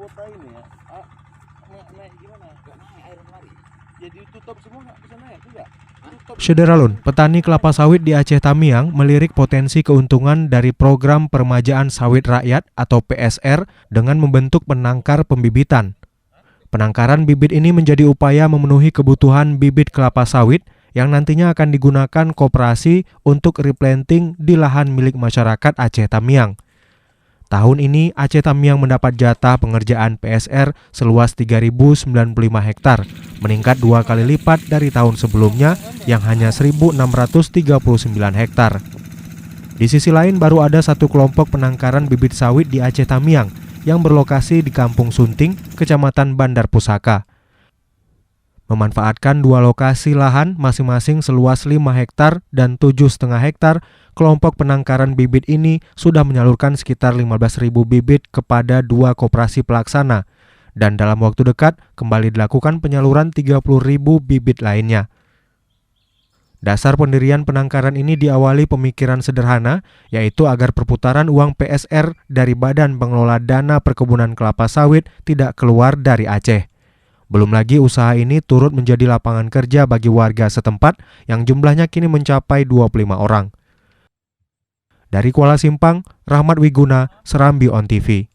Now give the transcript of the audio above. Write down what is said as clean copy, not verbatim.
kuota ini ya. Naik gimana? Nggak naik air kemari. Jadi tutup semua nggak bisa naik juga. Syederalun, petani kelapa sawit di Aceh Tamiang melirik potensi keuntungan dari program Peremajaan Sawit Rakyat atau PSR dengan membentuk penangkar pembibitan. Penangkaran bibit ini menjadi upaya memenuhi kebutuhan bibit kelapa sawit yang nantinya akan digunakan koperasi untuk replanting di lahan milik masyarakat Aceh Tamiang. Tahun ini Aceh Tamiang mendapat jatah pengerjaan PSR seluas 3.095 hektar, meningkat 2 kali lipat dari tahun sebelumnya yang hanya 1.639 hektar. Di sisi lain baru ada satu kelompok penangkaran bibit sawit di Aceh Tamiang yang berlokasi di Kampung Sunting, Kecamatan Bandar Pusaka. Memanfaatkan dua lokasi lahan masing-masing seluas 5 hektar dan 7,5 hektar, kelompok penangkaran bibit ini sudah menyalurkan sekitar 15.000 bibit kepada dua koperasi pelaksana, dan dalam waktu dekat kembali dilakukan penyaluran 30.000 bibit lainnya. Dasar pendirian penangkaran ini diawali pemikiran sederhana, yaitu agar perputaran uang PSR dari Badan Pengelola Dana Perkebunan Kelapa Sawit tidak keluar dari Aceh. Belum lagi usaha ini turut menjadi lapangan kerja bagi warga setempat yang jumlahnya kini mencapai 25 orang. Dari Kuala Simpang, Rahmat Wiguna, Serambi On TV.